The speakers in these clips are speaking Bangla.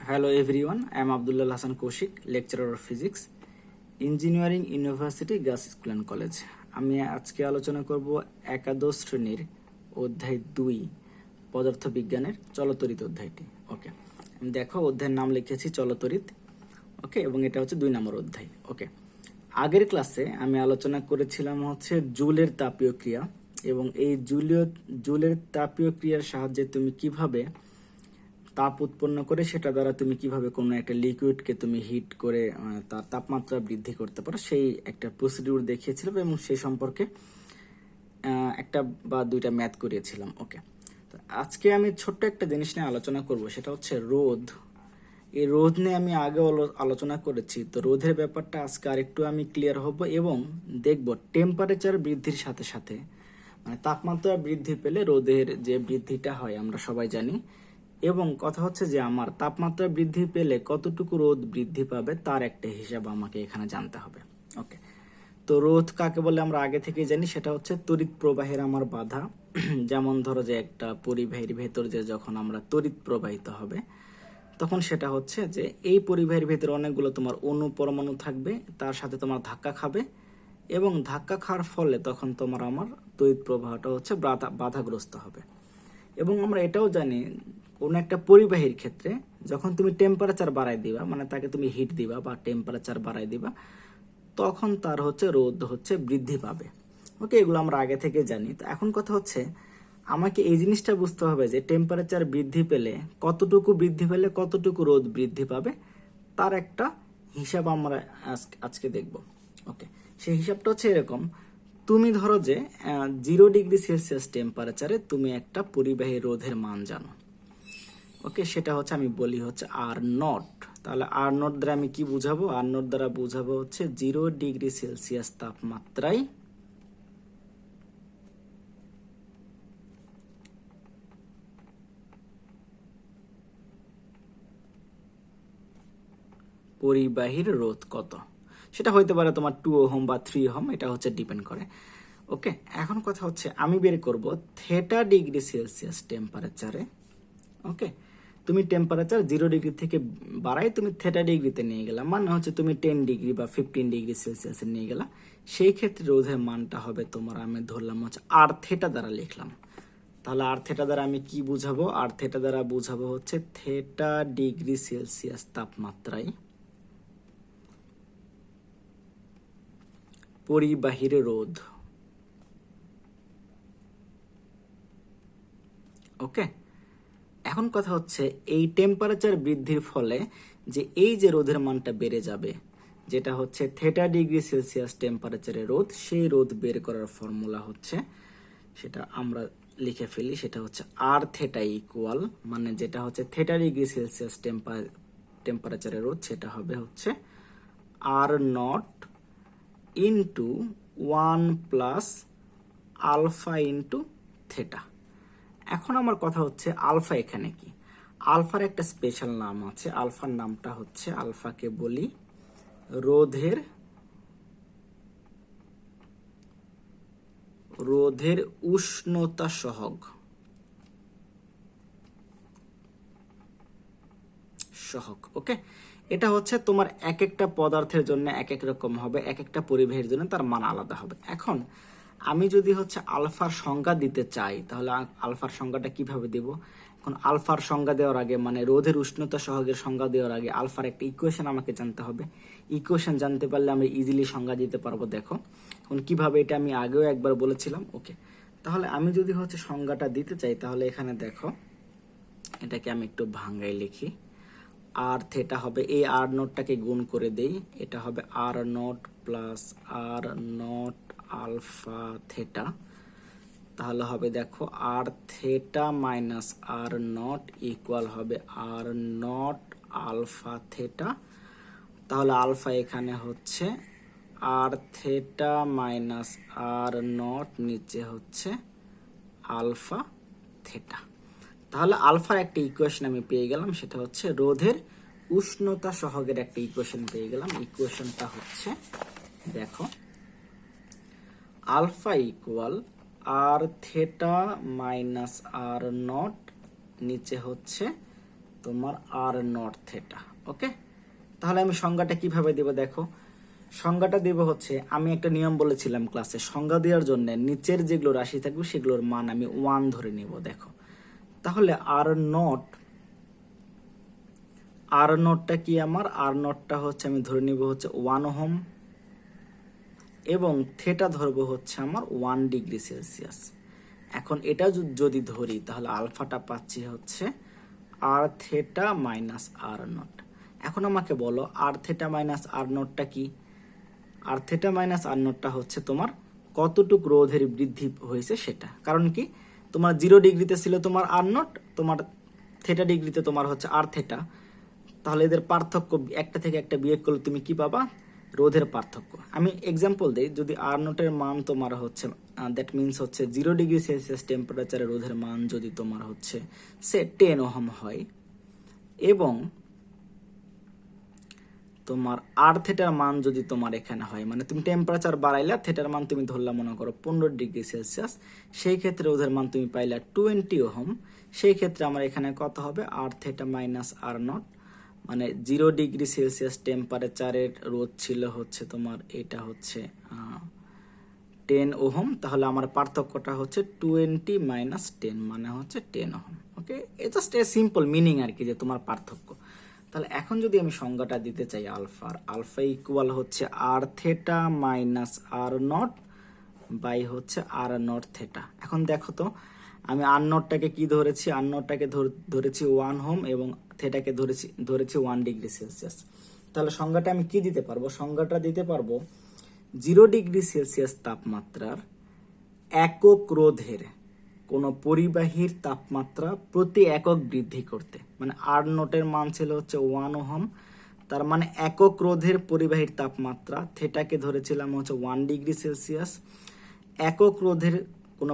Hello everyone, I am Abdullah Hassan Kaushik, lecturer of physics, engineering university girls school and college. আমি আজকে আলোচনা করব একাদশ শ্রেণীর অধ্যায় 2 পদার্থবিজ্ঞানের চলতরিৎ অধ্যায়টি। ওকে, আমি দেখো অধ্যায়ের নাম লিখেছি চলতরিৎ। ওকে, এবং এটা হচ্ছে 2 নম্বর অধ্যায়। ওকে, আগের ক্লাসে আমি আলোচনা করেছিলাম হচ্ছে জুলের তাপীয় ক্রিয়া, এবং এই জুলের তাপীয় ক্রিয়ার সাহায্যে তুমি কিভাবে তাপ উৎপন্ন করে সেটা দ্বারা তুমি কিভাবে কোনো একটা লিকুইডকে তুমি হিট করে তার তাপমাত্রা বৃদ্ধি করতে পারো সেই একটা প্রসিডিউর দেখিয়েছিলাম, এবং সেই সম্পর্কে একটা বা দুইটা ম্যাথ করিয়েছিলাম। ওকে, তো আজকে আমি ছোট্ট একটা জিনিস নিয়ে আলোচনা করব, সেটা হচ্ছে রোধ। এই রোধ নিয়ে আমি আগে আলোচনা করেছি, তো রোধের ব্যাপারটা আজকে আরেকটু আমি ক্লিয়ার হব এবং দেখব টেম্পারেচার বৃদ্ধির সাথে সাথে মানে তাপমাত্রা বৃদ্ধি পেলে রোধের যে বৃদ্ধিটা হয় আমরা সবাই জানি, এবং কথা হচ্ছে যে আমার তাপমাত্রা বৃদ্ধি পেলে কতটুকু রোধ বৃদ্ধি পাবে তার একটা হিসাব আমাকে এখানে জানতে হবে। ওকে, তো রোধ কাকে বলে আমরা আগে থেকেই জানি, সেটা হচ্ছে তড়িৎ প্রবাহের আমার বাধা। যেমন ধরো যে একটা পরিবাহীর ভেতর যে যখন আমরা তড়িৎ প্রবাহিত হবে তখন সেটা হচ্ছে যে এই পরিবাহীর ভেতরে অনেকগুলো তোমার অণু পরমাণু থাকবে, তার সাথে তোমার ধাক্কা খাবে, এবং ধাক্কা খাওয়ার ফলে তখন তোমার আমার তড়িৎ প্রবাহটা হচ্ছে বাধাগ্রস্ত হবে। এবং আমরা এটাও জানি কোনো একটা পরিবাহীর ক্ষেত্রে যখন তুমি টেম্পারেচার বাড়াই দিবা, মানে তাকে তুমি হিট দিবা বা টেম্পারেচার বাড়াই দিবা, তখন তার হচ্ছে রোধ হচ্ছে বৃদ্ধি পাবে। ওকে, এগুলো আমরা আগে থেকে জানি। তো এখন কথা হচ্ছে আমাকে এই জিনিসটা বুঝতে হবে যে টেম্পারেচার বৃদ্ধি পেলে কতটুকু রোধ বৃদ্ধি পাবে তার একটা হিসাব আমরা আজকে দেখব। ওকে, সেই হিসাবটা হচ্ছে এরকম। তুমি ধরো যে 0°C টেম্পারেচারে তুমি একটা পরিবাহী রোধের মান জানো। ওকে, সেটা হচ্ছে আমি বলি হচ্ছে R0। তাহলে R0 দ্বারা আমি কি বুঝাবো? R0 দ্বারা বুঝাবো হচ্ছে 0°C তাপমাত্রায় পরিবাহীর রোধ কত। সেটা হইতে পারে তোমার 2 ওহম বা 3 ওহম, এটা হচ্ছে ডিপেন্ড করে। ওকে, এখন কথা হচ্ছে আমি বের করব θ°C টেম্পারেচারে। ওকে, তুমি টেম্পারেচার 0° থেকে বাড়াই তুমি θ°তে নিয়ে গেলা, মানে হচ্ছে তুমি 10° বা 15°C নিয়ে গেলা, সেই ক্ষেত্রে রোধের মানটা হবে তোমার, আমি ধরলাম হচ্ছে R θ দ্বারা লিখলাম। তাহলে R θ দ্বারা আমি কি বুঝাবো? R θ দ্বারা বুঝাবো হচ্ছে θ°C তাপমাত্রায় পরিবাহীর রোধ। ওকে, এখন কথা হচ্ছে এই টেম্পারেচার বৃদ্ধির ফলে যে এই যে রোধের মানটা বেড়ে যাবে, যেটা হচ্ছে θ°C টেম্পারেচারে রোধ, সেই রোধ বের করার ফর্মুলা হচ্ছে, সেটা আমরা লিখে ফেলি, সেটা হচ্ছে R θ ইকুয়াল, মানে যেটা হচ্ছে θ°C টেম্পারেচারে রোধ, সেটা হবে হচ্ছে R0 into 1 plus alpha into theta. এখন আমার কথা হচ্ছে আলফা এখানে কি? আলফার একটা স্পেশাল নাম আছে, আলফার নামটা হচ্ছে, আলফাকে বলি রোধের উষ্ণতা সহগ। ওকে, এটা হচ্ছে তোমার এক একটা পদার্থের জন্য এক এক রকম হবে, এক একটা পরিবাহীর জন্য তার মান আলাদা হবে। এখন আমি যদি হচ্ছে আলফার সংজ্ঞা দিতে চাই, তাহলে আলফার সংজ্ঞাটা কিভাবে দেব? এখন আলফার সংজ্ঞা দেওয়ার আগে, মানে রোধের উষ্ণতা সহগের সংজ্ঞা দেওয়ার আগে আলফার একটা ইকুয়েশন আমাকে জানতে হবে। ইকুয়েশন জানতে পারলে আমি ইজিলি সংজ্ঞা দিতে পারবো। দেখো এখন কিভাবে, এটা আমি আগেও একবার বলেছিলাম। ওকে, তাহলে আমি যদি হচ্ছে সংজ্ঞাটা দিতে চাই, তাহলে এখানে দেখো এটাকে আমি একটু ভাঙ্গাই লিখি। আর থেটা হবে, এই R0টাকে গুণ করে দেই, এটা হবে R0 plus R0 alpha theta. তাহলে হবে দেখো R theta minus R0 equal হবে R0 আলফা থেটা। তাহলে আলফা এখানে হচ্ছে R থেটা মাইনাস R0, নিচে হচ্ছে আলফা থেটা। তাহলে আলফার একটা ইকুয়েশন আমি পেয়ে গেলাম, সেটা হচ্ছে রোধের উষ্ণতা সহগের একটা ইকুয়েশন পেয়ে গেলাম। ইকুয়েশনটা হচ্ছে দেখো alpha equal R theta minus R0, নিচে হচ্ছে তোমার আর নট থেটা। ওকে, তাহলে আমি সংজ্ঞাটা কিভাবে দেব দেখো। সংজ্ঞাটা দেব হচ্ছে, আমি একটা নিয়ম বলেছিলাম ক্লাসে, সংজ্ঞা দেওয়ার জন্য নিচের যেগুলো রাশি থাকবে সেগুলোর মান আমি 1 ধরে নিব। দেখো তাহলে আর নটটা কি, আমার আর নটটা হচ্ছে আমি ধরে নিব হচ্ছে 1 ওহম, এবং থেটা ধরবো হচ্ছে আমার 1 ডিগ্রি সেলসিয়াস। এখন এটা যদি ধরি তাহলে আলফাটা পাচ্ছি হচ্ছে R theta minus R not. এখন আমাকে বলো আর থেটা মাইনাস আর নটটা কি। আর থেটা মাইনাস আর নটটা হচ্ছে তোমার কতটুক রোধের বৃদ্ধি হয়েছে সেটা। কারণ কি, তোমার 0 ডিগ্রিতে ছিল তোমার আর নট, তোমার থেটা ডিগ্রিতে তোমার হচ্ছে আর থেটা। তাহলে এদের পার্থক্য একটা থেকে একটা বিয়োগ করলে তুমি কি পাবা, রোধের পার্থক্য। আমি এক্সাম্পল দিই, যদি আর নটের মান তোমার হচ্ছে দ্যাট মিনস হচ্ছে 0 ডিগ্রি সেলসিয়াস টেম্পারেচারে রোধের মান যদি তোমার হচ্ছে সে 10 ওহম হয়, এবং তোমার আর থেটার মান যদি তোমার এখানে হয়, মানে তুমি টেম্পারেচার বাড়াইলা, থেটার মান তুমি ধরলাম মনে করো 15 ডিগ্রি সেলসিয়াস, সেই ক্ষেত্রে রোধের মান তুমি পাইলা 20 ওহম। সেই ক্ষেত্রে আমার এখানে কত হবে, আর থেটা মাইনাস আর নট, মানে 0 ডিগ্রি সেলসিয়াস টেম্পারেচারের রোধ ছিল হচ্ছে তোমার এটা হচ্ছে 10 ওহম। তাহলে আমার পার্থক্যটা হচ্ছে 20 মাইনাস 10 মানে হচ্ছে 10 ওহম। ওকে, এটা জাস্ট এ সিম্পল মিনিং আর কি, যে তোমার পার্থক্য। তাহলে এখন যদি আমি সংজ্ঞাটা দিতে চাই আলফার, আলফা ইকুয়াল হচ্ছে R theta minus R naught by হচ্ছে আর নট থেটা। এখন দেখো তো, আমি আর নটটাকে কি ধরেছি, আর নটটাকে ধরেছি 1 ওহম এবং থেটাকে ধরেছি 1 ডিগ্রি সেলসিয়াস। তাহলে সংজ্ঞাটা আমি কি দিতে পারবো, সংজ্ঞাটা দিতে পারবো 0 ডিগ্রি সেলসিয়াস তাপমাত্রার একক রোধের কোন পরিবাহীর তাপমাত্রা প্রতি একক বৃদ্ধি করতে, মানে আর নটের মান ছিল হচ্ছে 1 ওহম, তার মানে একক রোধের পরিবাহীর তাপমাত্রা, থেটাকে ধরেছিলাম হচ্ছে 1 ডিগ্রি সেলসিয়াস। একক রোধের কোন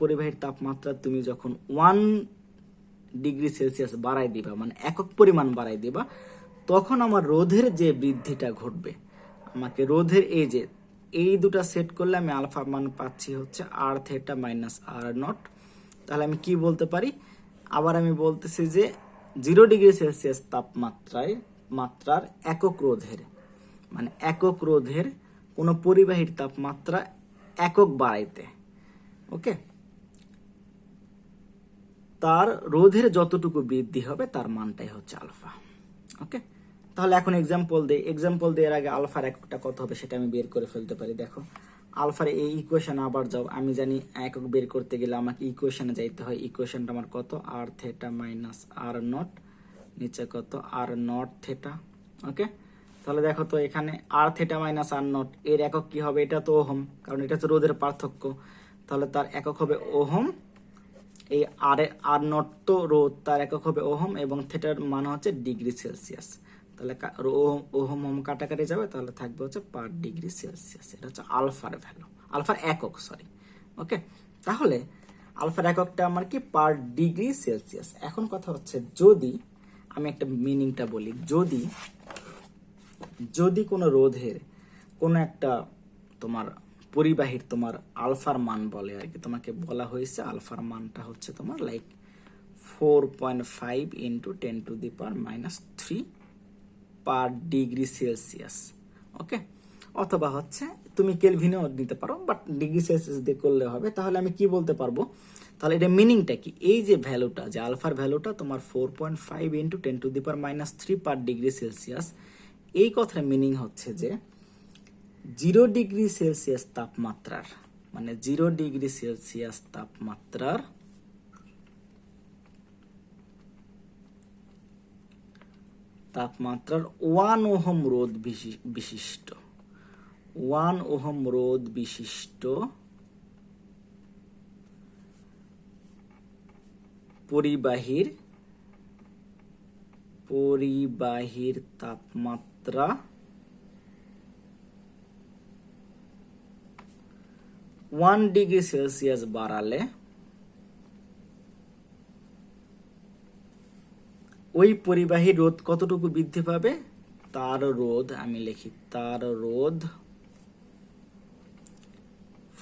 পরিবাহীর তাপমাত্রা তুমি যখন 1 ডিগ্রি সেলসিয়াস বাড়াই দিবা, মানে একক পরিমাণ বাড়াই দিবা, তখন আমার রোধের যে বৃদ্ধিটা ঘটবে, আমাকে রোধের এই দুটা সেট করলে আমি আলফা মান পাচ্ছি হচ্ছে R theta minus R not. তাহলে আমি কি বলতে পারি, আবার আমি বলতেছি যে 0 ডিগ্রি সেলসিয়াস মাত্রার একক রোধের, মানে একক রোধের কোন পরিবাহীর তাপমাত্রা একক বাড়াইতে, ওকে, তার রোধের যতটুকু বৃদ্ধি হবে তার মানটাই হচ্ছে আলফা। ওকে, তাহলে এখন এক্সাম্পল দেওয়ার আগে আলফার এককটা কত হবে সেটা আমি বের করে ফেলতে পারি। দেখো আলফার এই ইকুয়েশন আবার যাও, আমি জানি একক বের করতে গেলে আমাকে ইকুয়েশনে যাইতে হয়। ইকুয়েশনটা আমার কত, আর থেটা মাইনাস আর নট, নিচে কত আর নট থেটা। ওকে, তাহলে দেখো তো এখানে আর থেটা মাইনাস আর নট এর একক কি হবে, এটা তো ওহম, কারণ এটা তো রোধের পার্থক্য, তাহলে তার একক হবে ওহম। এই আর নট তো রোধ, তার একক হবে ওহম, এবং থেটার মান হচ্ছে ডিগ্রি সেলসিয়াস। তাহলে ওহম ওহম কাটাকাটি যাবে, তাহলে থাকবে হচ্ছে পার ডিগ্রি সেলসিয়াস। এটা হচ্ছে আলফার ভ্যালু, আলফার একক, সরি। ওকে, তাহলে আলফার এককটা আমার কি, পার ডিগ্রি সেলসিয়াস। এখন কথা হচ্ছে, যদি আমি একটা মিনিংটা বলি, যদি কোনো রোধের কোনো একটা তোমার পরিবাহীর তোমার আলফার মান বলে আর কি, তোমাকে বলা হয়েছে আলফার মানটা হচ্ছে তোমার like 4.5 into 10⁻³ per degree Celsius. Okay, অথবা হচ্ছে তুমি কেলভিনেও নিতে পারো, বাট ডিগ্রি সেলসিয়াস দিয়ে করলে হবে। তাহলে আমি কি বলতে পারবো, তাহলে এটা মিনিংটা কি, এই যে ভ্যালুটা, যে আলফার ভ্যালুটা তোমার 4.5 ইন্টু 10⁻³ পার ডিগ্রি সেলসিয়াস, এই কথার মিনিং হচ্ছে যে 0 ডিগ্রি সেলসিয়াস তাপমাত্রার, মানে 0 ডিগ্রি সেলসিয়াস তাপমাত্রার 1 ওহম রোধ বিশিষ্ট 1 ওহম রোধ বিশিষ্ট পরিবাহীর তাপমাত্রা 1 ডিগ্রি সেলসিয়াস বাড়ালে ওই পরিবাহীর রোধ কতটুকু বৃদ্ধি পাবে, তার রোধ, আমি লিখি তার রোধ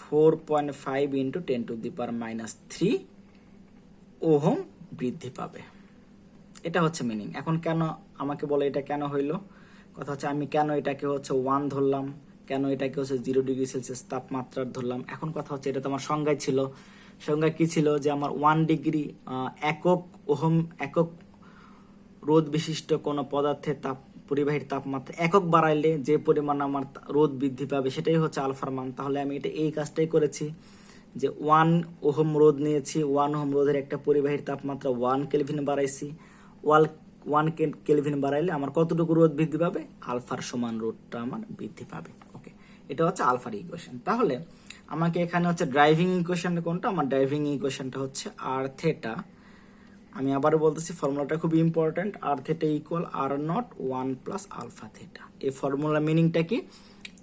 4.5 ইন্টু 10⁻³ ওহম বৃদ্ধি পাবে। এটা হচ্ছে মিনিং। এখন কেন আমাকে বলে এটা কেন হইলো, কথা হচ্ছে আমি কেন এটাকে হচ্ছে 1 ধরলাম, কেন এটাকে হচ্ছে 0°C তাপমাত্রার ধরলাম। এখন কথা হচ্ছে এটা তো আমার সংজ্ঞায় ছিল। সংজ্ঞা কি ছিল, যে আমার 1 ডিগ্রি একক ওহম একক রোধ বিশিষ্ট কোনো পদার্থের পরিবাহীর তাপমাত্রা একক বাড়াইলে যে পরিমাণ আমার রোধ বৃদ্ধি পাবে সেটাই হচ্ছে আলফার মান। তাহলে আমি এটা এই কাজটাই করেছি, যে 1 ওহম রোধ নিয়েছি, 1 ওহম রোধের একটা পরিবাহীর তাপমাত্রা 1 কেলভিন বাড়াইছি। 1 কেলভিন বাড়াইলে আমার কতটুকু রোধ বৃদ্ধি পাবে, আলফার সমান রোধটা আমার বৃদ্ধি পাবে। ওকে, এটা হচ্ছে আলফার ইকুয়েশন। তাহলে আমাকে এখানে হচ্ছে ড্রাইভিং ইকুয়েশন কোনটা, আমার ড্রাইভিং ইকুয়েশনটা হচ্ছে আর থেটা। আমি আবারও বলতেছি, ফর্মুলাটা খুব important. R theta equal R naught 1 plus alpha theta. এই ফর্মুলা মিনিংটা কি,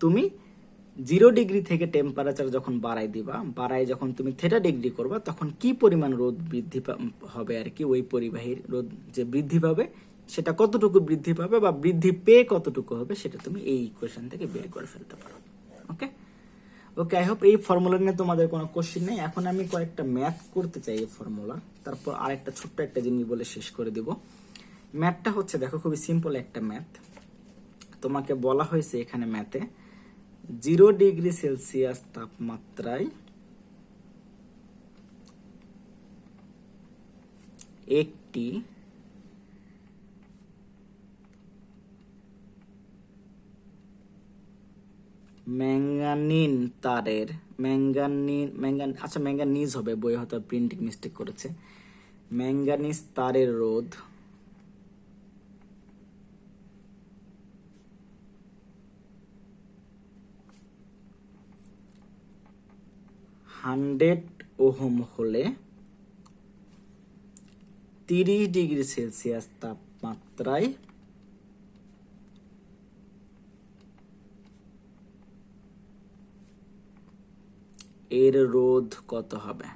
তুমি 0 ডিগ্রি থেকে টেম্পারেচার যখন বাড়াই দিবা, বাড়াই যখন তুমি থেটা ডিগ্রি করবা, তখন কি পরিমাণ রোধ বৃদ্ধি হবে আর কি, ওই পরিবাহীর রোধ যে বৃদ্ধি পাবে সেটা কতটুকু বৃদ্ধি পাবে বা বৃদ্ধি পেয়ে কতটুকু হবে, সেটা তুমি এই ইকুয়েশন থেকে বের করে ফেলতে পারো। ওকে ওকে, আই হোপ এই ফর্মুলা নিয়ে তোমাদের কোনো কোশ্চেন নেই। এখন আমি কয়েকটা ম্যাথ করতে চাই এই ফর্মুলা, তারপর আরেকটা ছোট্ট একটা জিনিস বলে শেষ করে দিব। ম্যাথটা হচ্ছে, দেখো খুবই সিম্পল একটা ম্যাথ। তোমাকে বলা হয়েছে এখানে ম্যাথে 0°C তাপমাত্রায় একটি ম্যাঙ্গানিন তারের ম্যাঙ্গানিজ হবে, বই হয়তো প্রিন্টিং মিস্টেক করেছে। ম্যাঙ্গানিজ তারের রোধ 100 ওহম হলে 30°C তাপমাত্রায় এর রোধ কত হবে।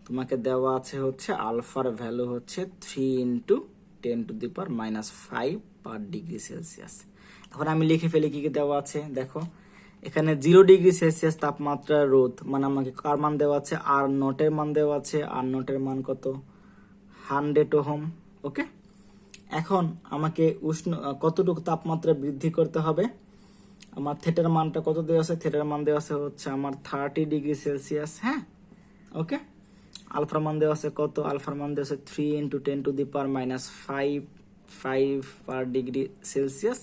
তোমাকে দেওয়া আছে হচ্ছে আলফার ভ্যালু হচ্ছে 3 × 10⁻⁵ পার ডিগ্রি সেলসিয়াস। এখন আমি লিখে ফেলি কি কি দেওয়া আছে। দেখো এখানে 0°C তাপমাত্রার রোধ, মানে আমাকে কার মান দেওয়া আছে, আর নটের মান দেওয়া আছে। আর নটের মান কত, 100 ওহম। ওকে, এখন আমাকে কতটুকু তাপমাত্রা বৃদ্ধি করতে হবে। আমার থেটার মানটা কত দেওয়া আছে, থেটার মান দেওয়া আছে হচ্ছে আমার 30°C। হ্যাঁ, ওকে। আলফার মান দেওয়া আছে কত, আলফার মান দেওয়া আছে 3 × 10⁻⁵ পার ডিগ্রি সেলসিয়াস।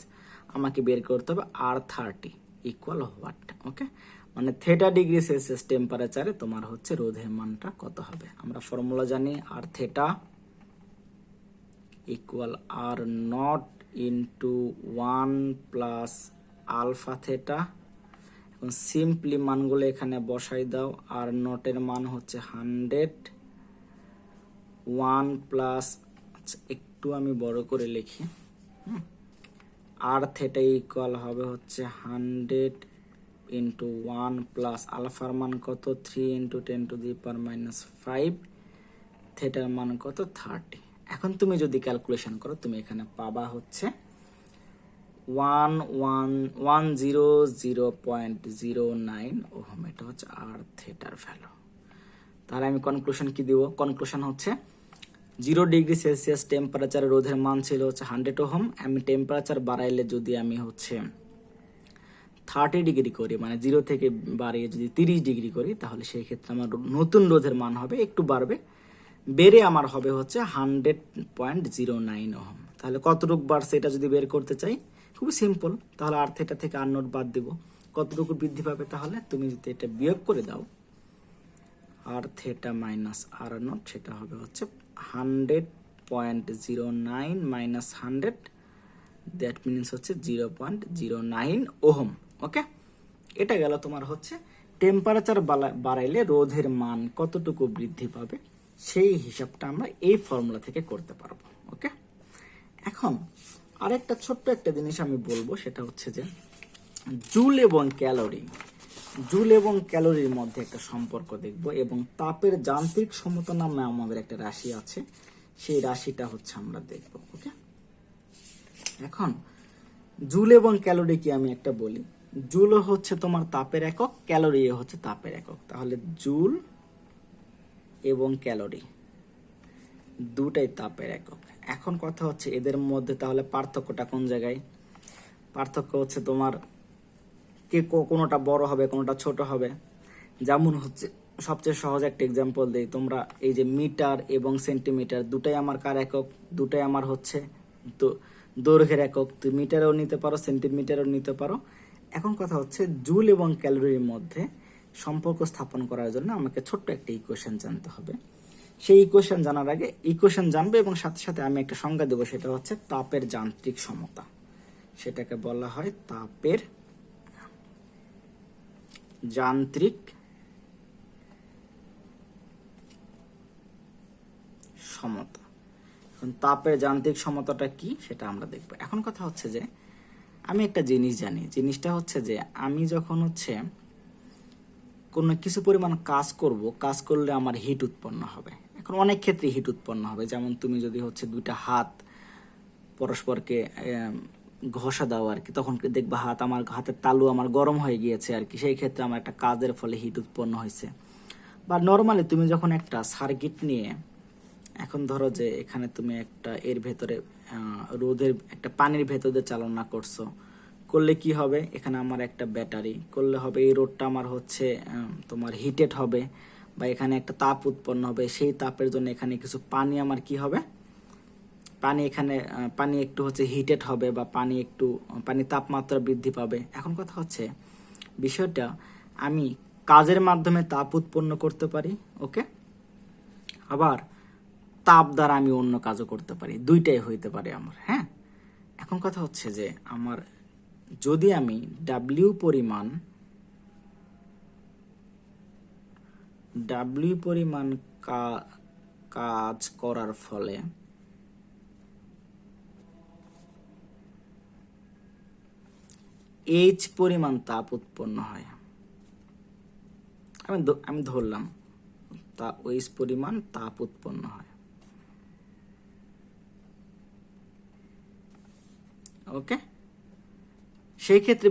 আমাকে বের করতে হবে R30 ইকুয়াল হোয়াট। ওকে, মানে θ°C টেম্পারেচারে তোমার হচ্ছে রোধের মানটা কত হবে। আমরা ফর্মুলা জানি, R theta equal R naught into 1 plus alpha theta. এখন সিম্পলি মানগুলো এখানে বসাই দাও। আর নটের মান হচ্ছে 100, 1 প্লাস, একটু আমি বড় করে লিখি, আর থেটা ইকুয়াল হবে হচ্ছে 100 ইন্টু 1 প্লাস আলফার মান কত, 3 × 10⁻⁵, থেটার মান কত 30। এখন তুমি যদি ক্যালকুলেশন করো, তুমি এখানে পাবা হচ্ছে 110.09 ওহম। এটা হচ্ছে আর থেটার ভ্যালু। তাহলে আমি কনক্লুশন কি দিব, কনক্লুশন হচ্ছে 0°C টেম্পারেচার রোধের মান ছিল হচ্ছে 100 ওহম। আমি টেম্পারেচার বাড়াইলে যদি আমি হচ্ছে 30 ডিগ্রি করি, মানে 0 থেকে বাড়িয়ে যদি 30 ডিগ্রি করি, তাহলে সেই ক্ষেত্রে আমার নতুন রোধের মান হবে একটু বাড়বে, বেড়ে আমার হবে হচ্ছে 100.09 ওহম। তাহলে কতটুকু বাড়ছে এটা যদি বের করতে চাই, খুবই সিম্পল। তাহলে আর থেটা থেকে আর নট বাদ দিব, কতটুকু বৃদ্ধি পাবে। তাহলে তুমি যদি এটা বিয়োগ করে দাও, আর থেটা মাইনাস আর নট, সেটা হবে হচ্ছে 100.09 মাইনাস 100, দ্যাট মিনস হচ্ছে 0.09 ওহম। ওকে, এটা গেল তোমার হচ্ছে টেম্পারেচার বাড়াইলে রোধের মান কতটুকু বৃদ্ধি পাবে, সেই হিসাবটা আমরা এই ফর্মুলা থেকে করতে পারবো। ওকে, এখন আরেকটা ছোট্ট একটা জিনিস আমি বলবো, সেটা হচ্ছে যে জুল এবং ক্যালোরির মধ্যে একটা সম্পর্ক দেখব, এবং তাপের যান্ত্রিক সমতা নামে আমাদের একটা রাশি আছে, সেই রাশিটা হচ্ছে আমরা দেখব। ওকে, এখন জুল এবং ক্যালোরি কি আমি একটা বলি। জুল হচ্ছে তোমার তাপের একক, ক্যালোরি হচ্ছে তাপের একক। তাহলে জুল এবং ক্যালোরি দুটাই তাপের একক। এখন কথা হচ্ছে এদের মধ্যে তাহলে পার্থক্যটা কোন জায়গায়? পার্থক্য হচ্ছে তোমার কোনোটা বড় হবে, কোনোটা ছোট হবে। যেমন হচ্ছে সবচেয়ে সহজ একটা এক্সাম্পল দেই, তোমরা এই যে মিটার এবং সেন্টিমিটার দুটাই আমার কার একক? দুটাই আমার হচ্ছে দৈর্ঘ্যের একক। তুই মিটারেও নিতে পারো, সেন্টিমিটারও নিতে পারো। এখন কথা হচ্ছে জুল এবং ক্যালোরির মধ্যে সম্পর্ক স্থাপন করার জন্য আমাকে ছোট্ট একটা ইকুয়েশন জানতে হবে। সেই ইকুয়েশন জানার আগে ইকুয়েশন জানবে এবং সাথে সাথে আমি একটা সংজ্ঞা দেবো, সেটা হচ্ছে তাপের যান্ত্রিক সমতা। সেটাকে বলা হয় তাপের যান্ত্রিক সমতা। এখন তাপের যান্ত্রিক সমতাটা কি সেটা আমরা দেখব। এখন কথা হচ্ছে যে আমি একটা জিনিস জানি, জিনিসটা হচ্ছে যে আমি যখন হচ্ছে কোনো কিছু পরিমাণ কাজ করব, কাজ করলে আমার হিট উৎপন্ন হবে। এখন অনেক ক্ষেত্রে হিট উৎপন্ন হবে, যেমন তুমি যদি হচ্ছে দুইটা হাত পরস্পরকে ঘষা দাও আর কি, তখন দেখবা আমার হাতের তালু আমার গরম হয়ে গিয়েছে আর কি, সেই ক্ষেত্রে আমার একটা কাজের ফলে হিট উৎপন্ন হয়েছে। বা নর্মালি তুমি যখন একটা সার্কিট নিয়ে, এখন ধরো যে এখানে তুমি একটা এর ভেতরে রোদের একটা পানির ভেতরে চালনা করছো, করলে কি হবে? এখানে আমার একটা ব্যাটারি করলে হবে, এই রোডটা আমার হচ্ছে তোমার হিটেড হবে বা এখানে একটা তাপ উৎপন্ন হবে। সেই তাপের জন্য এখানে কিছু পানি আমার কি হবে? পানি একটু হচ্ছে হিটেড হবে বা পানি তাপমাত্রা বৃদ্ধি পাবে। এখন কথা হচ্ছে বিষয়টা আমি কাজের মাধ্যমে তাপ উৎপন্ন করতে পারি, ওকে, আবার তাপ দ্বারা আমি অন্য কাজও করতে পারি, দুইটাই হইতে পারে আমার। হ্যাঁ, এখন কথা হচ্ছে যে আমার যদি আমি ডাব্লিউ পরিমাণ কাজ করার ফলে এইচ পরিমাণ তাপ উৎপন্ন হয়, আমি ধরলাম এইচ পরিমাণ তাপ উৎপন্ন হয়, ওকে। সেই ক্ষেত্রে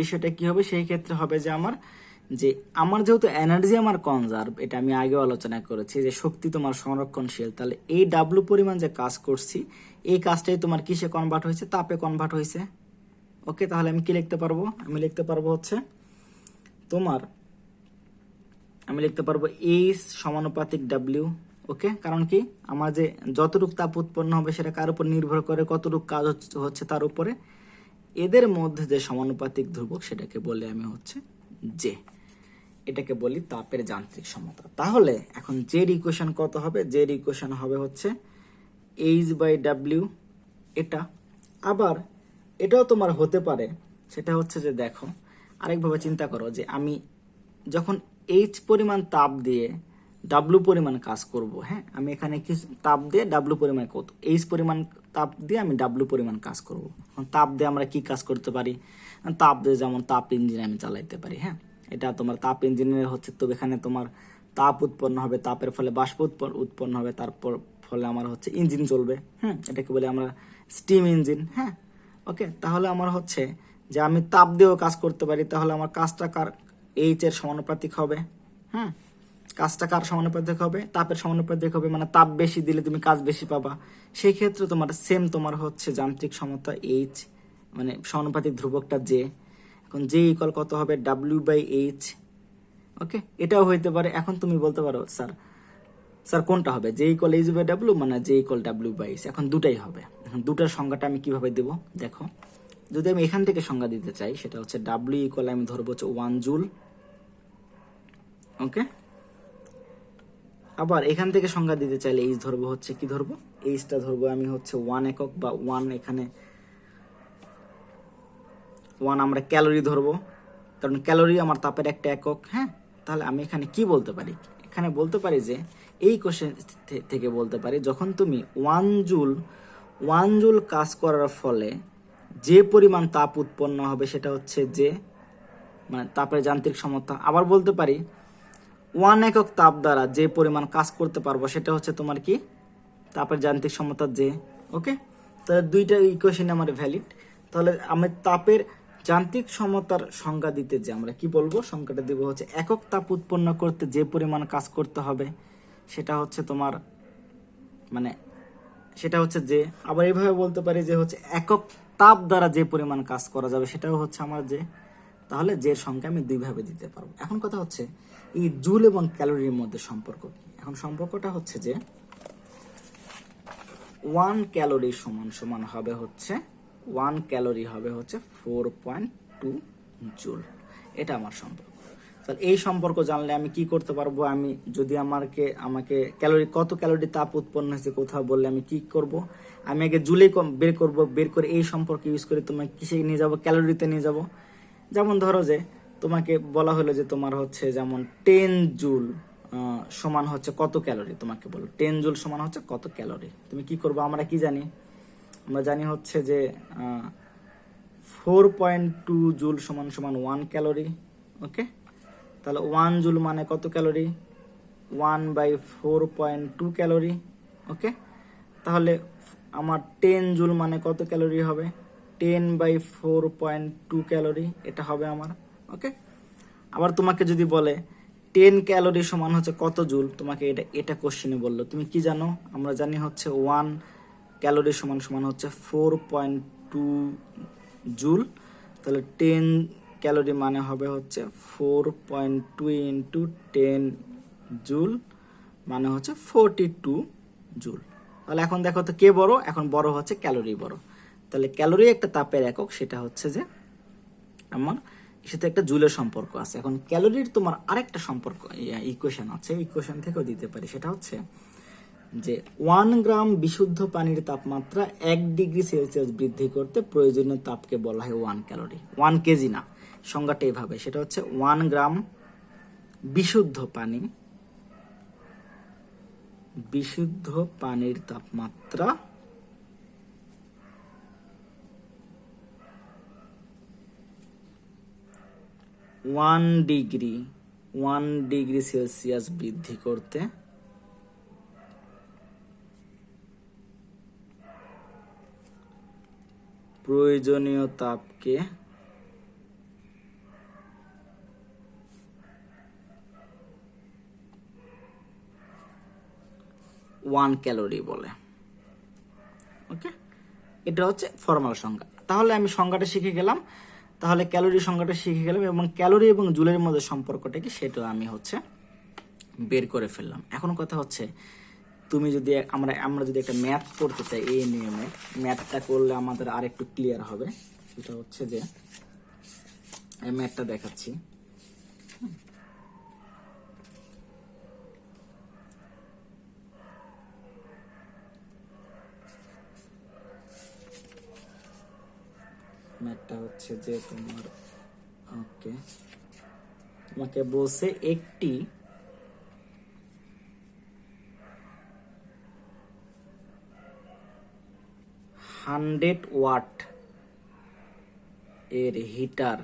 বিষয়টা কি হবে? সেই ক্ষেত্রে হবে যে আমার যেহেতু এনার্জি আমার কনজার্ভ, এটা আমি আগেও আলোচনা করেছি যে শক্তি তোমার সংরক্ষণশীল, তাহলে এই ডাব্লিউ পরিমাণ যে কাজ করছি, এই কাজটাই তোমার কিসে কনভার্ট হয়েছে? তাপে কনভার্ট হয়েছে, ওকে। তাহলে আমি কি লিখতে পারবো? আমি লিখতে পারবো হচ্ছে এইচ সমানুপাতিক ডাব্লিউ, ওকে। কারণ কি, আমার যে যতটুকু তাপ উৎপন্ন হবে সেটা কার উপর নির্ভর করে? কতটুকু কাজ হচ্ছে তার উপরে। এদের মধ্যে যে সমানুপাতিক ধ্রুবক সেটাকে বলে আমি হচ্ছে জে, এটাকে বলি তাপের যান্ত্রিক সমতা। তাহলে এখন জের ইকুয়েশন কত হবে? জের ইকুয়েশন হবে হচ্ছে এইচ বাই ডাব্লিউ। এটা আবার এটাও তোমার হতে পারে, সেটা হচ্ছে যে দেখো আরেকভাবে চিন্তা করো যে আমি যখন এইচ পরিমাণ তাপ দিয়ে ডাব্লু পরিমাণ কাজ করব, হ্যাঁ, আমি এখানে কিছু তাপ দিয়ে ডাব্লু পরিমাণ কত, এইচ পরিমাণ তাপ দিয়ে আমি ডাব্লু পরিমাণ কাজ করব। তাপ দিয়ে আমরা কি কাজ করতে পারি? তাপ দিয়ে যেমন তাপ ইঞ্জিন আমি চালাইতে পারি, হ্যাঁ, এটা তোমার তাপ ইঞ্জিনের হচ্ছে, তো এখানে তোমার তাপ উৎপন্ন হবে, তাপের ফলে বাষ্প উৎপন্ন হবে, তারপর ফলে আমার হচ্ছে ইঞ্জিন চলবে, এটাকে বলে আমরা স্টিম ইঞ্জিন, হ্যাঁ, ওকে। তাহলে আমার হচ্ছে যে আমি তাপ দিয়েও কাজ করতে পারি, তাহলে আমার কাজটা কার? এইচ এর সমানুপাতিক হবে, কাজটা কার সমানুপাতিক হবে? তাপের সমানুপাতিক হবে, মানে তাপ বেশি দিলে তুমি কাজ বেশি পাবা। সেই ক্ষেত্রে তোমার হচ্ছে যান্ত্রিক সমতা এইচ, মানে সমানুপাতিক ধ্রুবকটা জে। এখন জে ইকুয়াল কত হবে? ডাব্লিউ বাই এইচ, ওকে। এটাও হইতে পারে। এখন তুমি বলতে পারো স্যার কোনটা হবে? J equal H by W, মানে J equal W by H. এখন দুটাই হবে। এখন দুটার সংজ্ঞাটা আমি কিভাবে দেব দেখো। যদি আমি এখান থেকে সংজ্ঞা দিতে চাই, সেটা হচ্ছে ডাব্লিউ ইকুয়াল আমি ধরবো হচ্ছে 1 জুল, ওকে। আবার এখান থেকে সংজ্ঞা দিতে চাইলে এইচ ধরবো হচ্ছে, কি ধরবো? এইচটা ধরবো আমি হচ্ছে 1 একক বা 1, এখানে 1 আমরা ক্যালোরি ধরবো, কারণ ক্যালোরি আমার তাপের একটা একক, হ্যাঁ। তাহলে আমি এখানে কি বলতে পারি? এখানে বলতে পারি যে এই কোশ্চেন থেকে বলতে পারি, যখন তুমি 1 জুল কাজ করার ফলে যে পরিমাণ তাপ উৎপন্ন হবে সেটা হচ্ছে যে মানে তাপের যান্ত্রিক সমতা। আবার বলতে পারি 1 একক তাপ দ্বারা যে পরিমাণ কাজ করতে পারবো সেটা হচ্ছে তোমার কি? তাপের যান্ত্রিক সমতা জে, ওকে। তাহলে দুইটা ইকুয়েশন আমার ভ্যালিড। তাহলে আমি তাপের যান্ত্রিক সমতার সংজ্ঞা দিতে যে আমরা কি বলবো, সংজ্ঞাটা দিব হচ্ছে একক তাপ উৎপন্ন করতে যে পরিমাণ কাজ করতে হবে সেটা হচ্ছে তোমার মানে সেটা হচ্ছে যে, আবার এইভাবে বলতে পারি যে হচ্ছে একক তাপ দ্বারা যে পরিমাণ কাজ করা যাবে সেটাও হচ্ছে আমার যে। তাহলে যে সংখ্যা আমি দুইভাবে দিতে পারবো। এখন কথা হচ্ছে এই জুল এবং ক্যালোরির মধ্যে সম্পর্ক কি। এখন সম্পর্কটা হচ্ছে যে 1 ক্যালোরি সমান সমান হবে হচ্ছে 1 ক্যালোরি হবে হচ্ছে 4.2 জুল। এটা আমার সম্পর্ক। তাহলে এই সম্পর্ক জানলে আমি কি করতে পারবো, আমি যদি আমাকে ক্যালোরি কত ক্যালোরি তাপ উৎপন্ন হয়েছে কোথাও বললে আমি কি করব, আমি আগে জুলে বের করব, বের করে এই সম্পর্ক ইউজ করে তোমাকে কিসে নিয়ে যাব, ক্যালোরিতে নিয়ে যাব। যেমন ধরো যে তোমাকে বলা হলো যে তোমার হচ্ছে যেমন 10 জুল সমান হচ্ছে কত ক্যালোরি, তোমাকে বলো 10 জুল সমান হচ্ছে কত ক্যালোরি, তুমি কি করবো, আমরা কি জানি, আমরা জানি হচ্ছে যে 4.2 জুল সমান সমান 1 ক্যালোরি। ওকে, তাহলে 1 জুল মানে কত ক্যালোরি, 1/4.2 ক্যালোরি। ওকে, তাহলে আমার 10 জুল মানে কত ক্যালোরি হবে, 10/4.2 ক্যালোরি, এটা হবে আমার। ওকে, আবার তোমাকে যদি বলে 10 ক্যালোরি সমান হচ্ছে কত জুল, তোমাকে এটা কোশ্চেনে বললো, তুমি কি জানো, আমরা জানি হচ্ছে 1 ক্যালোরি সমান সমান হচ্ছে 4.2 জুল। তাহলে 10 ক্যালোরি মানে হবে হচ্ছে 4.2 ইন্টু 10 জুল মানে হচ্ছে 42 জুল। তাহলে এখন দেখো তো কে বড়, এখন বড় হচ্ছে ক্যালোরি বড়। তাহলে ক্যালোরি একটা তাপের একক, সেটা হচ্ছে যে আমার সাথে একটা জুলের সম্পর্ক আছে। এখন ক্যালোরির তোমার আরেকটা সম্পর্ক ইকুয়েশন আছে, ইকুয়েশন থেকেও দিতে পারি, সেটা হচ্ছে যে 1 গ্রাম বিশুদ্ধ পানির তাপমাত্রা 1 ডিগ্রি সেলসিয়াস বৃদ্ধি করতে প্রয়োজনীয় তাপকে বলা হয় 1 ক্যালোরি। 1 কেজি না, সংজ্ঞাটা এইভাবে, সেটা হচ্ছে 1 গ্রাম বিশুদ্ধ পানির তাপমাত্রা 1 ডিগ্রি সেলসিয়াস বৃদ্ধি করতে প্রয়োজনীয় তাপকে 1 ক্যালোরি বলে। ওকে, এটা হচ্ছে ফর্মাল সংজ্ঞা। তাহলে আমি সংজ্ঞাটা শিখে গেলাম, তাহলে ক্যালোরি সংজ্ঞাটা শিখে গেলাম, এবং ক্যালোরি এবং জুলের মধ্যে সম্পর্কটা কি সেটা আমি হচ্ছে বের করে ফেললাম। এখন কথা হচ্ছে তুমি যদি আমরা যদি একটা ম্যাথ করতে চাই, এই নিয়মে ম্যাথটা করলে আমাদের আর একটু ক্লিয়ার হবে। সেটা হচ্ছে যে এই ম্যাথটা দেখাচ্ছি। ম্যাথটা হচ্ছে যে তোমার ওকে, তোমাকে বলছে একটি 100 ওয়াট এর হিটার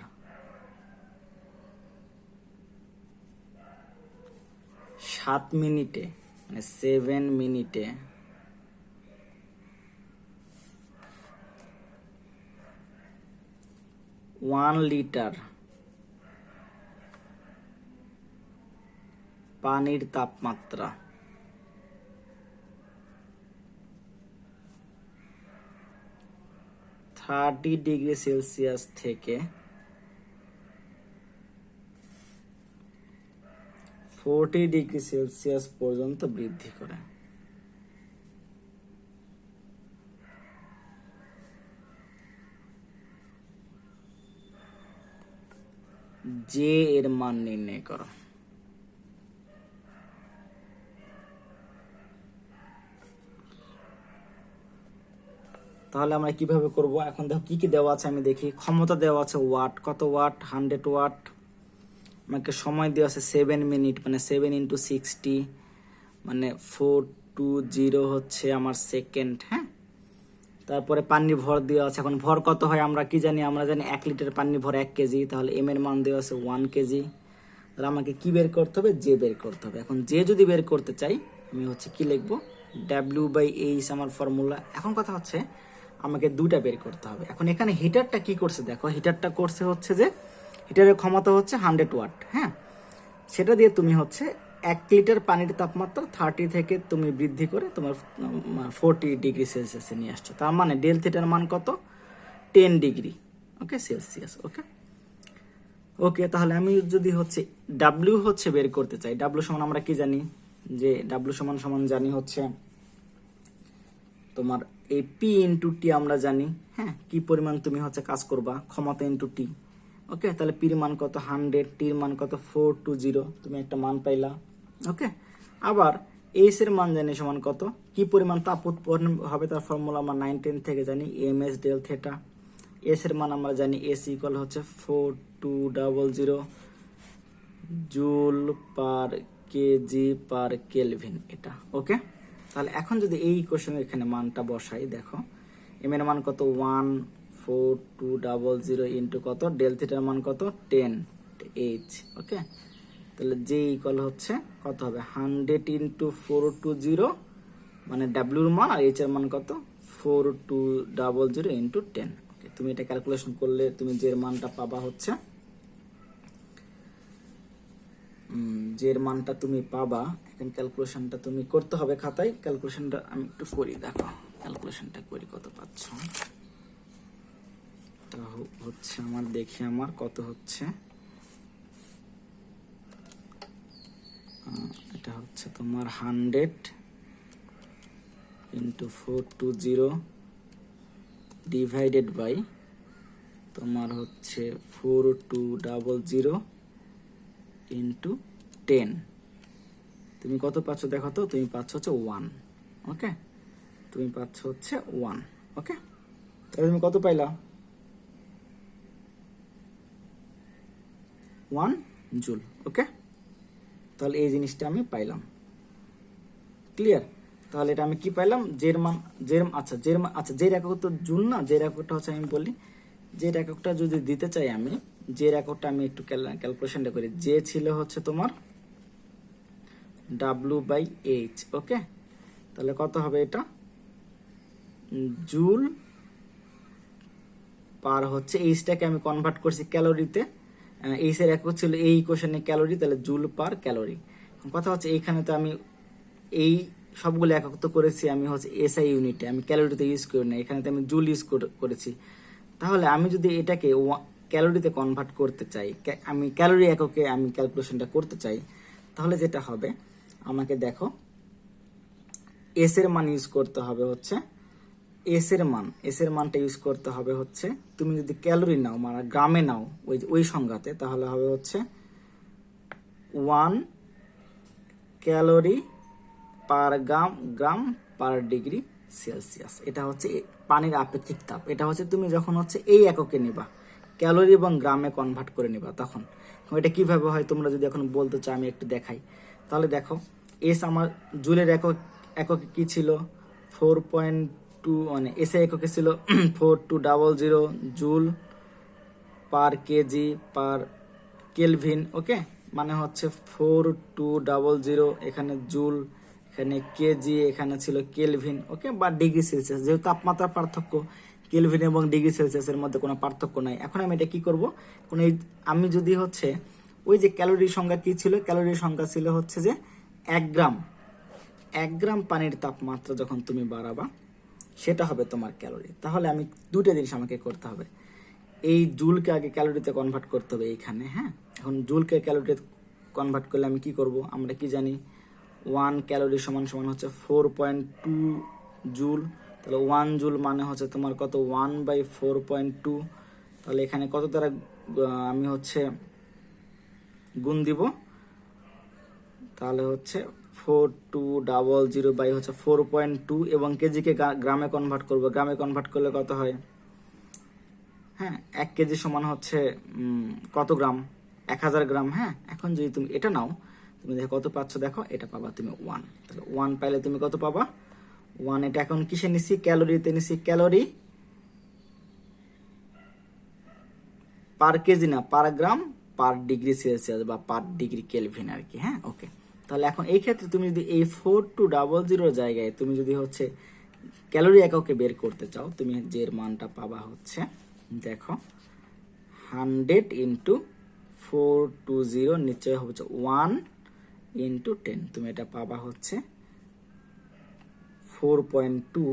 7 মিনিটে মানে 7 মিনিটে 1 লিটার পানির তাপমাত্রা 30 ডিগ্রি সেলসিয়াস থেকে 40 ডিগ্রি সেলসিয়াস পর্যন্ত বৃদ্ধি করে। যে এর মান নির্ণয় করো। তাহলে আমরা কিভাবে করব, এখন দেখো কি কি দেওয়া আছে আমি দেখি। ক্ষমতা দেওয়া আছে ওয়াট, কত ওয়াট, 100 ওয়াট। আমাকে সময় দেওয়া আছে 7 মিনিট, মানে 7 × 60 মানে 420 হচ্ছে আমার সেকেন্ড। হ্যাঁ, তারপরে পানির ভর দেওয়া আছে। এখন ভর কত হয় আমরা কি জানি, আমরা জানি 1 লিটার পানির ভর 1 কেজি। তাহলে এম এর মান দেওয়া আছে 1 কেজি। তাহলে আমাকে কি বের করতে হবে, জে বের করতে হবে। এখন জে যদি বের করতে চাই আমি হচ্ছে কি লিখবো, W/H আমার ফর্মুলা। এখন কথা হচ্ছে আমাকে দুইটা বের করতে হবে। এখন এখানে হিটারটা কি করছে দেখো, হিটারটা করছে হচ্ছে যে হিটারের ক্ষমতা হচ্ছে 100 ওয়াট, হ্যাঁ, সেটা দিয়ে তুমি হচ্ছে 1 লিটার পানির তাপমাত্রা 30 থেকে তুমি বৃদ্ধি করে তোমার 40 ডিগ্রি সেলসিয়াসে নিয়ে আসছো। তার মানে ডেল থিটার মান কত, 10 ডিগ্রি, ওকে, সেলসিয়াস। ওকে ওকে, তাহলে আমি যদি হচ্ছে ডাব্লিউ হচ্ছে বের করতে চাই, ডাব্লিউ সমান আমরা কি জানি, যে ডাব্লিউ সমান সমান জানি হচ্ছে তোমার এই পি ইন্টু টি আমরা জানি, হ্যাঁ, কি পরিমাণ তুমি হচ্ছে কাজ করবা, ক্ষমতা ইন্টু টি। ওকে, তাহলে পির মান কত 100, টির মান কত 420, তুমি একটা মান পাইলা। ওকে, আবার এইচ এর মান জানি সমান কত, কি পরিমাণ তাপ উৎপন্ন হবে তার ফর্মুলা আমরা 9-10 থেকে জানি, M S del theta. S এর মান আমরা জানি এস ইকুয়াল হচ্ছে 4200 joule per KG per kelvin, এটা। ওকে, তাহলে এখন যদি এই ইকুয়েশনের এখানে মানটা বসাই, দেখো এম এর মান কত 14200 ইন্টু কত ডেল থিটার মান কত 10 এইচ। ওকে, তাহলে জে ইকুয়াল হচ্ছে কত হবে 100 ইন্টু 420, মানে ডাব্লিউর মান, আর এইচ এর মান কত 4200 ইন্টু 10। ওকে, তুমি এটা ক্যালকুলেশন করলে তুমি জের মানটা পাবা হচ্ছে, জের মানটা তুমি পাবা। এখন ক্যালকুলেশনটা তুমি করতে হবে খাতায়, ক্যালকুলেশনটা আমি একটু করি, দেখো ক্যালকুলেশনটা করি কত পাচ্ছ। এটা হচ্ছে আমার, দেখি আমার কত হচ্ছে, এটা হচ্ছে তোমার 100 ইন্টু 420 ডিভাইডেড বাই তোমার হচ্ছে 4200 ইন্টু 10। তুমি কত পাচ্ছ দেখো তো, তুমি পাচ্ছ হচ্ছে 1। ওকে, তুমি পাচ্ছ হচ্ছে 1। ওকে, তাহলে তুমি কত পাইলা, 1 জুল। ওকে, তাহলে এই জিনিসটা আমি পাইলাম, ক্লিয়ার। তাহলে এটা আমি কি পাইলাম, জের মান, জের একক তো জুল না, জের এককটা হচ্ছে আমি বলি, জের এককটা যদি দিতে চাই আমি, জের এককটা আমি একটু ক্যালকুলেশনটা করি, জে ছিল হচ্ছে তোমার ডাব্লিউ বাই এইচ। ওকে, তাহলে কত হবে এটা, জুল পার হচ্ছে, এইচটাকে আমি কনভার্ট করছি ক্যালোরিতে, এইচ এর একক ছিল এই ইকুয়েশনে ক্যালোরি, তাহলে জুল পার ক্যালোরি। কথা হচ্ছে এইখানে তো আমি এই সবগুলো একক তো করেছি আমি হচ্ছে এসআই ইউনিটে, আমি ক্যালোরিতে ইউজ করি না, এখানে তো আমি জুল ইউজ করেছি। তাহলে আমি যদি এটাকে ক্যালোরিতে কনভার্ট করতে চাই, আমি ক্যালোরি এককে আমি ক্যালকুলেশনটা করতে চাই, তাহলে যেটা হবে আমাকে দেখো এস এর মান ইউজ করতে হবে হচ্ছে, এস এর মানটা ইউজ করতে হবে হচ্ছে, তুমি যদি ক্যালোরি নাও মানে গ্রামে নাও ওই সংজ্ঞাতে, তাহলে হবে হচ্ছে 1 ক্যালোরি পার গ্রাম পার ডিগ্রি সেলসিয়াস। এটা হচ্ছে পানির আপেক্ষিক তাপ। এটা হচ্ছে তুমি যখন হচ্ছে এই এককে নিবা, ক্যালোরি এবং গ্রামে কনভার্ট করে নিবা, তখন এটা কিভাবে হয় তোমরা যদি এখন বলতে চাও আমি একটু দেখাই। তাহলে দেখো এস আমার জুলের এককে কি ছিল 4.2, মানে এস এককে ছিল 4200 joule per KG per kelvin. Okay, মানে হচ্ছে 4200, এখানে জুল, এখানে কেজি, এখানে ছিল কেলভিন। ওকে, বা ডিগ্রি সেলসিয়াস, যেহেতু তাপমাত্রার পার্থক্য, কেলভিন এবং ডিগ্রি সেলসিয়াসের মধ্যে কোনো পার্থক্য নাই। এখন আমি এটা কি করব, আমি যদি হচ্ছে ওই যে ক্যালোরির সংখ্যা কি ছিল, ক্যালোরির সংখ্যা ছিল হচ্ছে যে 1 গ্রাম পানির তাপমাত্রা যখন তুমি বাড়াবা সেটা হবে তোমার ক্যালোরি। তাহলে আমি দুটো জিনিস আমাকে করতে হবে, এই জুলকে আগে ক্যালোরিতে কনভার্ট করতে হবে এইখানে, হ্যাঁ। এখন জুলকে ক্যালোরিতে কনভার্ট করলে আমি কি করব, আমরা কি জানি 1 ক্যালোরি সমান সমান হচ্ছে 4.2 জুল, তাহলে 1 জুল মানে হচ্ছে তোমার কত 1/4.2, তাহলে এখানে কত দ্বারা আমি হচ্ছে গুণ দিব, তাহলে হচ্ছে 4200 বাই হচ্ছে 4.2, এবং কেজিকে গ্রামে কনভার্ট করব, গ্রামে কনভার্ট করলে কত হয়, হ্যাঁ 1 কেজি সমান হচ্ছে কত গ্রাম, 1000 গ্রাম। হ্যাঁ, এখন যদি তুমি এটা নাও, তুমি দেখো কত পাচ্ছ, দেখো এটা পাবা তুমি 1, তাহলে 1 পাইলে তুমি কত পাবা 1। এটা এখন কিসে নিছি, ক্যালোরিতে নিছি, ক্যালোরি পার কেজি না, পার গ্রাম পার ডিগ্রি সেলসিয়াস বা পার ডিগ্রি কেলভিন আর কি, হ্যাঁ। ওকে, তাহলে এখন এই ক্ষেত্রে তুমি যদি এই 4200 জায়গায় তুমি যদি হচ্ছে ক্যালোরি এককে বের করতে চাও, তুমি যে এর মানটা পাবা হচ্ছে, দেখো 100 ইন্টু 420, নিশ্চয় হচ্ছে 1 ইন্টু 10, তুমি এটা পাবা হচ্ছে 4.2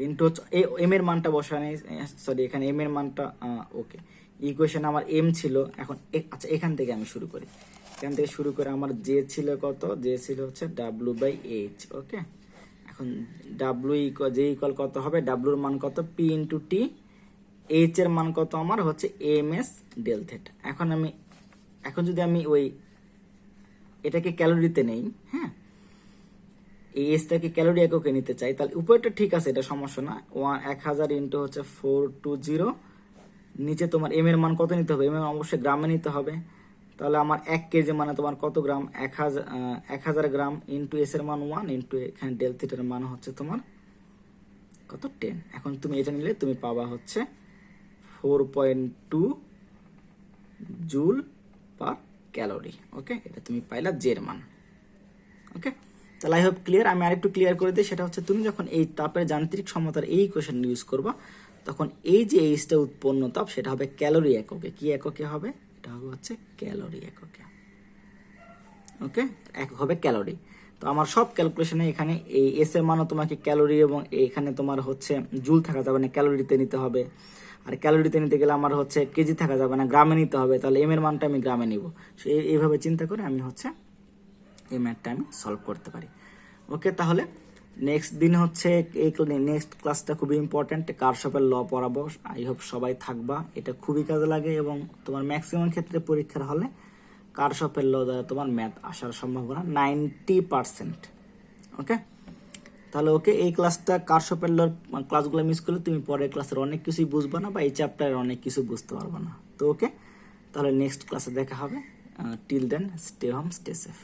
ইন্টু হচ্ছে এম এর মানটা বসানো, সরি এখানে এম এর মানটা, ওকে ইকুয়েশন আমার এম ছিল, এখন আচ্ছা এখান থেকে আমি শুরু করি, এখান থেকে শুরু করে আমার জে ছিল কত, জে ছিল হচ্ছে ডাব্লু বাই এইচ, ওকে। এখন ডাব্লু জে ইকুয়াল কত হবে, ডাব্লুর মান কত, পি ইন্টু টি, এইচ এর মান কত আমার হচ্ছে এম এস ডেল থেটা। এখন যদি আমি ওই এটাকে ক্যালোরিতে নেই, হ্যাঁ, এই এসটাকে ক্যালোরি এককে নিতে চাই, তাহলে উপরেটা ঠিক আছে, এটা সমস্যা না, 1000 ইন্টু হচ্ছে 420, নিচে তোমার এম এর মান কত নিতে হবে, এম এর অবশ্যই গ্রামে নিতে হবে, তাহলে আমার 1 কেজি মানে তোমার কত গ্রাম, 1000 গ্রাম, ইন্টু এস এর মান 1, ইন্টু এখানে ডেল থিটার মান হচ্ছে তোমার কত 10। এখন তুমি এটা নিলে তুমি পাবা হচ্ছে 4.2 জুল পার ক্যালোরি, ওকে, এটা তুমি পাইলা জের মান, ওকে। তাহলে আই হোপ ক্লিয়ার। আমি আরেকটু ক্লিয়ার করে দিই, সেটা হচ্ছে তুমি যখন এই তাপের যান্ত্রিক সমতার এই ইকুয়েশন ইউজ করবা, তখন এই যে এইচটা উৎপন্ন তাপ সেটা হবে ক্যালোরি এককে। কি এককে হবে, এটা হবে হচ্ছে ক্যালোরি এককে, ওকে, একক হবে ক্যালোরি। তো আমার সব ক্যালকুলেশনে এখানে এই এস এর মানও তোমাকে ক্যালোরি এবং এখানে তোমার হচ্ছে জুল থাকা যাবে না, ক্যালোরিতে নিতে হবে, আর ক্যালোরিতে নিতে গেলে আমার হচ্ছে কেজি থাকা যাবে না, গ্রামে নিতে হবে, তাহলে এম এর মানটা আমি গ্রামে নিব। সো এইভাবে চিন্তা করে আমি হচ্ছে এই ম্যাথটা আমি সলভ করতে পারি, ওকে। তাহলে নেক্সট দিন হচ্ছে এই নেক্সট ক্লাসটা খুবই ইম্পর্ট্যান্ট, কারশফের ল পড়াবো, আই হোপ সবাই থাকবা, এটা খুবই কাজে লাগে এবং তোমার ম্যাক্সিমাম ক্ষেত্রে পরীক্ষার হলে কারশফের ল দ্বারা তোমার ম্যাথ আসার সম্ভাবনা 90%, ওকে। তাহলে ওকে, এই ক্লাসটা কারশফের লর ক্লাসগুলো মিস করলে তুমি পরের ক্লাসের অনেক কিছুই বুঝবা না, বা এই চ্যাপ্টারের অনেক কিছু বুঝতে পারবা না। তো ওকে, তাহলে নেক্সট ক্লাসে দেখা হবে, till then stay home, stay safe.